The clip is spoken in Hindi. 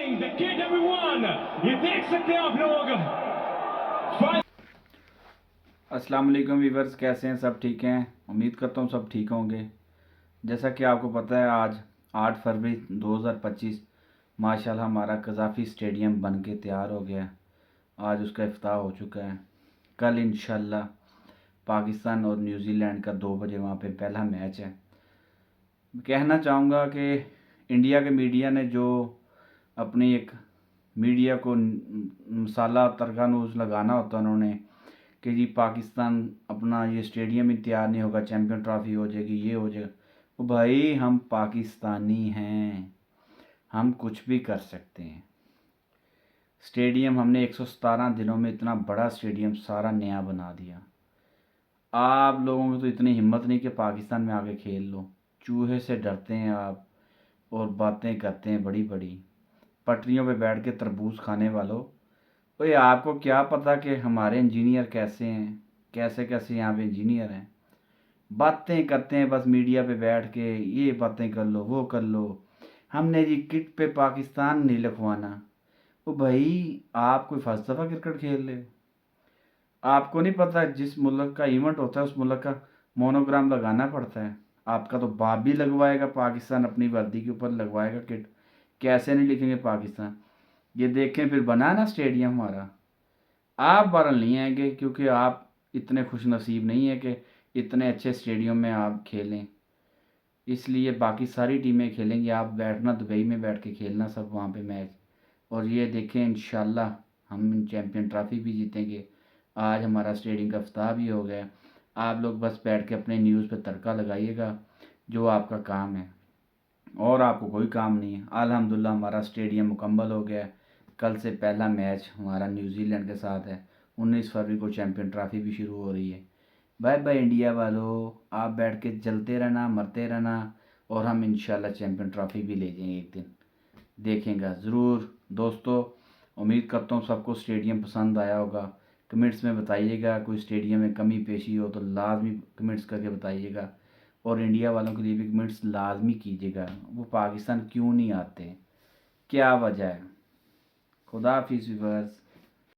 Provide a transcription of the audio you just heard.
King, the kid everyone, ये देख सकते हैं आप लोग। अस्सलाम वालेकुम वीवर्स, कैसे हैं? सब ठीक हैं? उम्मीद करता हूँ सब ठीक होंगे। जैसा कि आपको पता है, आज 8 फरवरी 2025 माशाल्लाह हमारा कज़ाफ़ी स्टेडियम बन के तैयार हो गया है। आज उसका इफ्ताह हो चुका है। कल इंशाल्लाह पाकिस्तान और न्यूजीलैंड का 2 बजे वहाँ पे पहला मैच है। कहना चाहूँगा कि इंडिया के मीडिया ने जो अपनी एक मीडिया को मसाला तड़का न्यूज़ लगाना होता उन्होंने कि जी पाकिस्तान अपना ये स्टेडियम ही तैयार नहीं होगा, चैम्पियन ट्रॉफी हो जाएगी, ये हो जाएगा। तो भाई हम पाकिस्तानी हैं, हम कुछ भी कर सकते हैं। स्टेडियम हमने 117 दिनों में इतना बड़ा स्टेडियम सारा नया बना दिया। आप लोगों की तो इतनी हिम्मत नहीं कि पाकिस्तान में आके खेल लो। चूहे से डरते हैं आप और बातें करते हैं बड़ी बड़ी। पटरियों पे बैठ के तरबूज खाने वालों, ओए आपको क्या पता कि हमारे इंजीनियर कैसे हैं, कैसे कैसे यहाँ पे इंजीनियर हैं। बातें करते हैं बस मीडिया पे बैठ के, ये बातें कर लो, वो कर लो। हमने जी किट पे पाकिस्तान नहीं लिखवाना। ओ भाई, आप कोई फ़लसफ़ा क्रिकेट खेल रहे हो? आपको नहीं पता जिस मुल्क का इवेंट होता है उस मुल्क का मोनोग्राम लगाना पड़ता है। आपका तो बाप भी लगवाएगा, पाकिस्तान अपनी वर्दी के ऊपर लगवाएगा किट। कैसे नहीं लिखेंगे पाकिस्तान? ये देखें फिर बना ना स्टेडियम हमारा। आप बरल नहीं आएंगे क्योंकि आप इतने खुश नसीब नहीं है कि इतने अच्छे स्टेडियम में आप खेलें। इसलिए बाकी सारी टीमें खेलेंगी, आप बैठना दुबई में बैठ के खेलना सब वहाँ पे मैच। और ये देखें इंशाल्लाह हम चैम्पियन ट्रॉफी भी जीतेंगे। आज हमारा स्टेडियम का इफ्ताह भी हो गया। आप लोग बस बैठ के अपने न्यूज़ पे तड़का लगाइएगा, जो आपका काम है, और आपको कोई काम नहीं है। अल्हम्दुलिल्लाह हमारा स्टेडियम मुकम्मल हो गया है। कल से पहला मैच हमारा न्यूजीलैंड के साथ है। 19 फरवरी को चैम्पियन ट्रॉफी भी शुरू हो रही है। बाय बाय इंडिया वालों, आप बैठ के जलते रहना, मरते रहना, और हम इंशाल्लाह चैम्पियन ट्रॉफी भी ले जाएंगे एक दिन। देखेंगे ज़रूर दोस्तों। उम्मीद करता हूँ सबको स्टेडियम पसंद आया होगा। कमेंट्स में बताइएगा, कोई स्टेडियम में कमी पेशी हो तो लाजमी कमेंट्स करके बताइएगा। और इंडिया वालों के लिए भी कमेंट्स लाजमी कीजिएगा, वो पाकिस्तान क्यों नहीं आते, क्या वजह है। खुदा हाफिज़ व्यूअर्स।